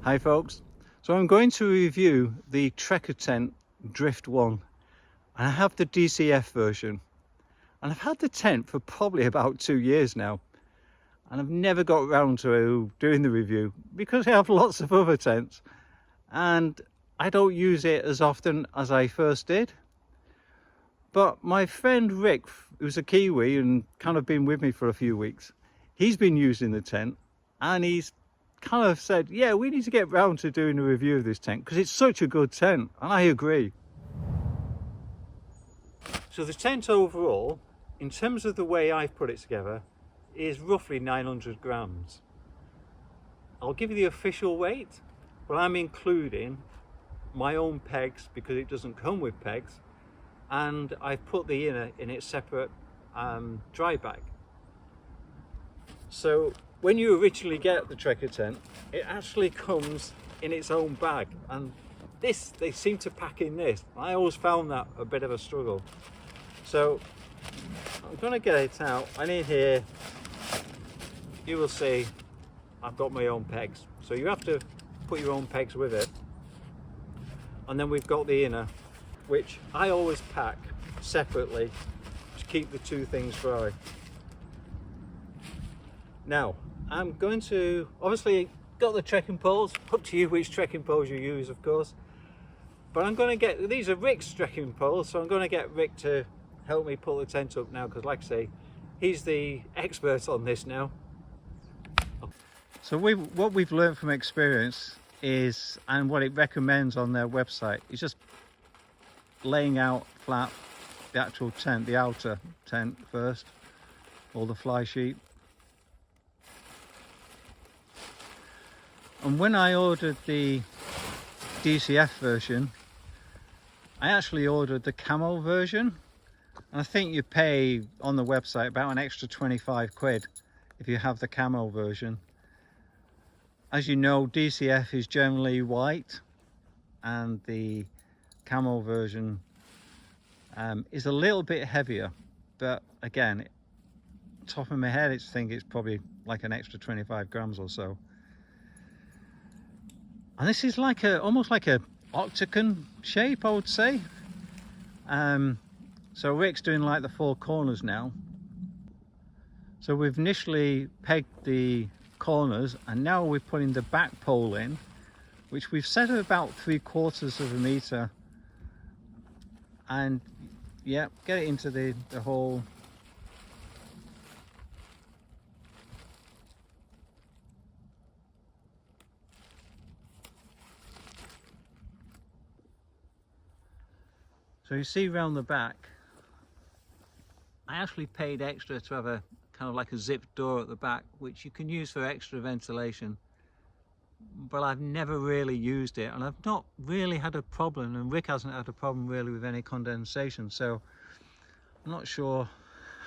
Hi folks, so I'm going to review the Trekkertent Drift 1 and I have the DCF version and I've had the tent for probably about 2 years now and I've never got around to doing the review because I have lots of other tents and I don't use it as often as I first did. But my friend Rick, who's a Kiwi and kind of been with me for a few weeks, he's been using the tent and he's kind of said, yeah, we need to get round to doing a review of this tent because it's such a good tent, and I agree. So the tent overall, in terms of the way I've put it together, is roughly 900 grams. I'll give you the official weight, but I'm including my own pegs because it doesn't come with pegs, and I've put the inner in its separate dry bag. So when you originally get the Trekkertent, it actually comes in its own bag, and this, they seem to pack in this. I always found that a bit of a struggle. So I'm going to get it out, and in here you will see I've got my own pegs. So you have to put your own pegs with it. And then we've got the inner, which I always pack separately to keep the two things dry. Now, I'm going to, obviously, got the trekking poles, up to you which trekking poles you use, of course. But I'm going to get, these are Rick's trekking poles, so I'm going to get Rick to help me pull the tent up now, because like I say, he's the expert on this now. So what we've learned from experience is, and what it recommends on their website, is just laying out flat the actual tent, the outer tent first, or the fly sheet. And when I ordered the DCF version, I actually ordered the camo version, and I think you pay on the website about an extra 25 quid if you have the camo version. As you know, DCF is generally white, and the camo version is a little bit heavier, but again, top of my head, I think it's probably like an extra 25 grams or so. And this is like almost like a octagon shape, I would say. So Rick's doing like the four corners now. So we've initially pegged the corners, and now we're putting the back pole in, which we've set at about 3/4 of a meter. And yeah, get it into the hole. So you see around the back, I actually paid extra to have a kind of like a zipped door at the back, which you can use for extra ventilation, but I've never really used it, and I've not really had a problem, and Rick hasn't had a problem really with any condensation, so I'm not sure.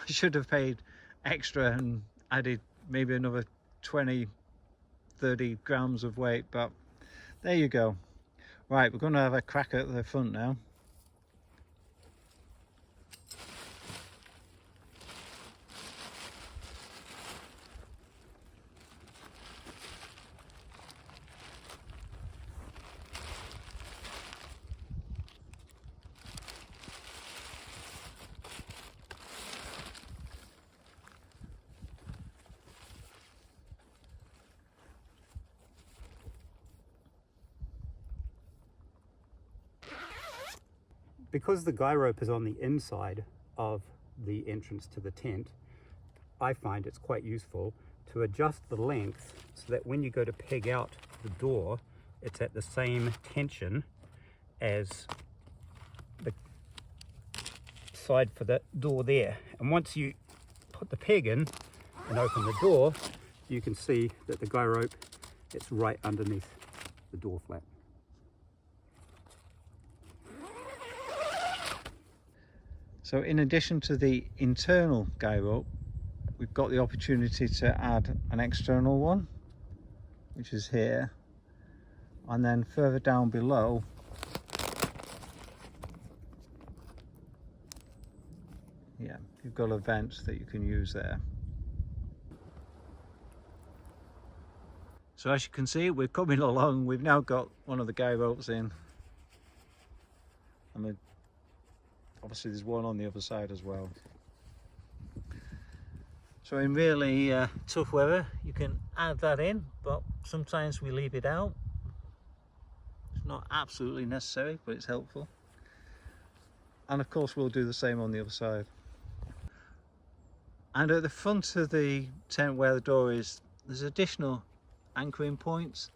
I should have paid extra and added maybe another 20-30 grams of weight, but there you go. Right, we're going to have a crack at the front now. Because the guy rope is on the inside of the entrance to the tent, I find it's quite useful to adjust the length so that when you go to peg out the door, it's at the same tension as the side for the door there. And once you put the peg in and open the door, you can see that the guy rope, it's right underneath the door flap. So in addition to the internal guy rope, we've got the opportunity to add an external one, which is here, and then further down below yeah, you've got a vent that you can use there. So as you can see, we're coming along. We've now got one of the guy ropes in. And obviously there's one on the other side as well. So in really tough weather, you can add that in, but sometimes we leave it out. It's not absolutely necessary, but it's helpful. And of course we'll do the same on the other side. And at the front of the tent where the door is, there's additional anchoring points.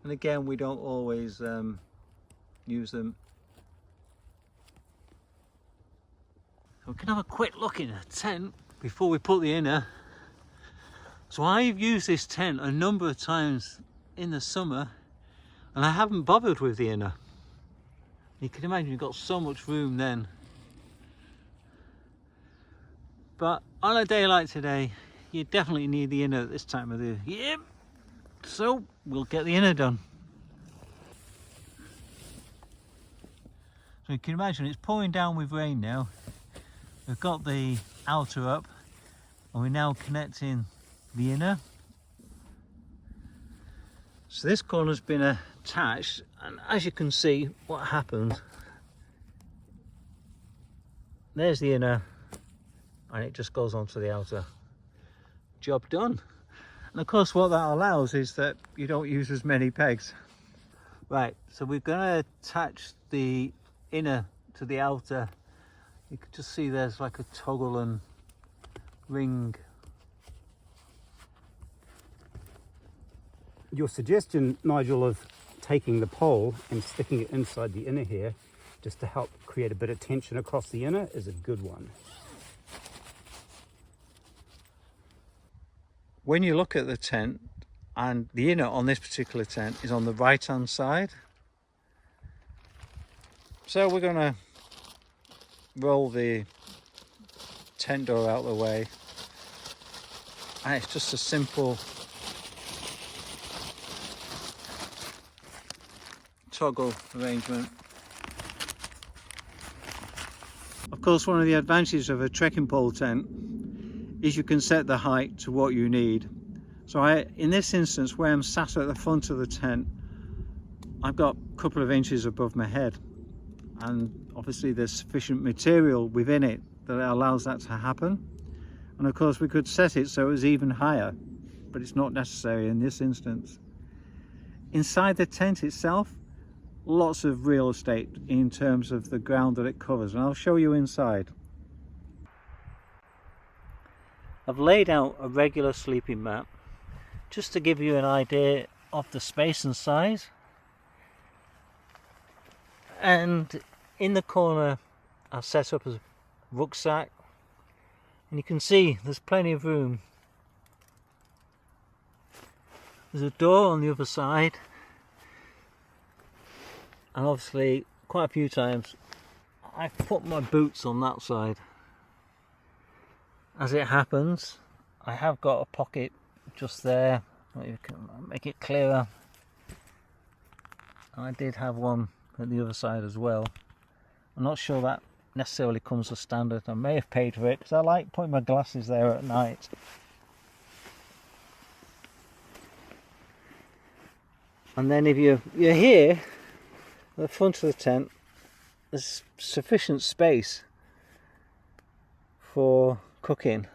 And again, we don't always use them. So we can have a quick look in a tent before we put the inner. So I've used this tent a number of times in the summer and I haven't bothered with the inner. You can imagine you've got so much room then. But on a day like today, you definitely need the inner at this time of the year. So we'll get the inner done. So you can imagine it's pouring down with rain now. We've got the outer up and we're now connecting the inner. So this corner's been attached, and as you can see what happens, there's the inner and it just goes onto the outer. Job done. And of course what that allows is that you don't use as many pegs. Right, so we're going to attach the inner to the outer. You can just see there's like a toggle and ring. Your suggestion, Nigel, of taking the pole and sticking it inside the inner here just to help create a bit of tension across the inner is a good one. When you look at the tent, and the inner on this particular tent is on the right hand side, so we're going to roll the tent door out of the way, and it's just a simple toggle arrangement. Of course, one of the advantages of a trekking pole tent is you can set the height to what you need. So in this instance, where I'm sat at the front of the tent, I've got a couple of inches above my head, and obviously there's sufficient material within it that allows that to happen. And of course we could set it so it was even higher, but it's not necessary in this instance. Inside the tent itself, lots of real estate in terms of the ground that it covers, and I'll show you inside. I've laid out a regular sleeping mat just to give you an idea of the space and size. And in the corner I've set up a rucksack, and you can see there's plenty of room. There's a door on the other side, and obviously quite a few times I've put my boots on that side. As it happens, I have got a pocket just there, you can make it clearer. I did have one at the other side as well. I'm not sure that necessarily comes as standard. I may have paid for it because I like putting my glasses there at night. And then if you're here at the front of the tent, there's sufficient space for cooking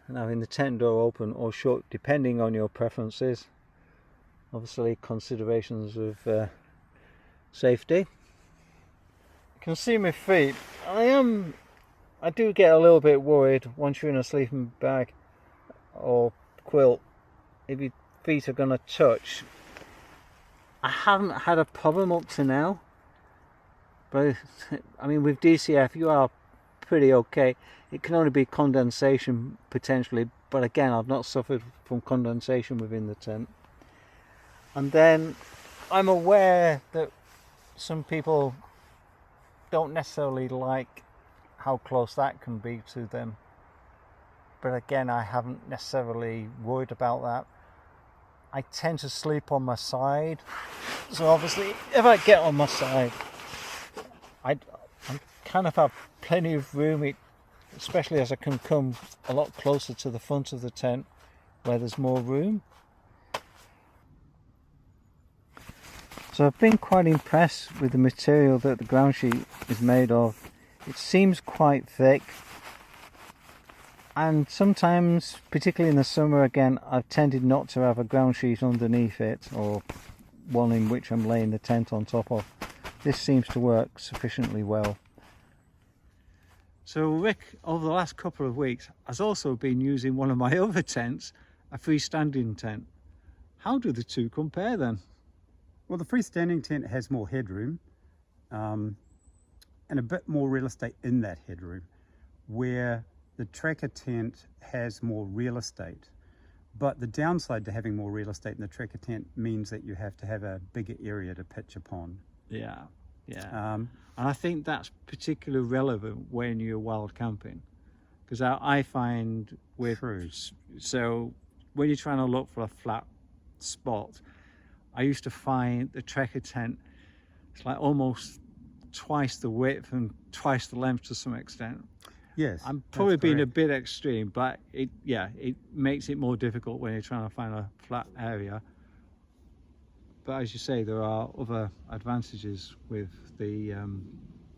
and having the tent door open or shut, depending on your preferences. Obviously considerations of safety. You can see my feet. I do get a little bit worried once you're in a sleeping bag or quilt if your feet are going to touch. I haven't had a problem up to now, but I mean with DCF you are pretty okay. It can only be condensation potentially, but again I've not suffered from condensation within the tent. And then I'm aware that some people don't necessarily like how close that can be to them, but again I haven't necessarily worried about that. I tend to sleep on my side, so obviously if I get on my side I kind of have plenty of room, especially as I can come a lot closer to the front of the tent where there's more room. So I've been quite impressed with the material that the ground sheet is made of. It seems quite thick, and sometimes, particularly in the summer again, I've tended not to have a ground sheet underneath it, or one in which I'm laying the tent on top of. This seems to work sufficiently well. So Rick, over the last couple of weeks, has also been using one of my other tents, a freestanding tent. How do the two compare then? Well, the freestanding tent has more headroom and a bit more real estate in that headroom, where the Trekker tent has more real estate. But the downside to having more real estate in the Trekker tent means that you have to have a bigger area to pitch upon. Yeah, yeah. And I think that's particularly relevant when you're wild camping, because I find with so when you're trying to look for a flat spot, I used to find the Trekker tent, it's like almost twice the width and twice the length to some extent. Yes, I'm probably being a bit extreme, but it makes it more difficult when you're trying to find a flat area. But as you say, there are other advantages with the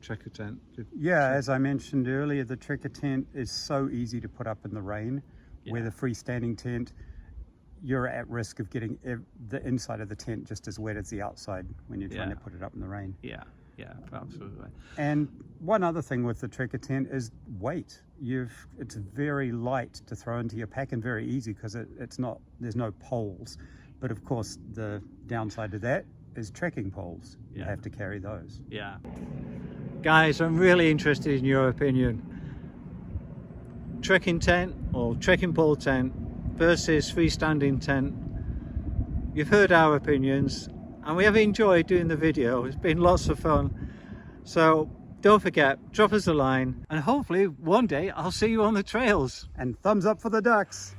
Trekker tent. Yeah, as I mentioned earlier, the Trekker tent is so easy to put up in the rain, where the freestanding tent, you're at risk of getting the inside of the tent just as wet as the outside when you're trying to put it up in the rain. Yeah, yeah, absolutely. And one other thing with the Trekker tent is weight. It's very light to throw into your pack and very easy because there's no poles. But of course, the downside to that is trekking poles. You have to carry those. Yeah. Guys, I'm really interested in your opinion. Trekking tent or trekking pole tent versus freestanding tent. You've heard our opinions and we have enjoyed doing the video. It's been lots of fun. So don't forget, drop us a line and hopefully one day I'll see you on the trails. And thumbs up for the ducks.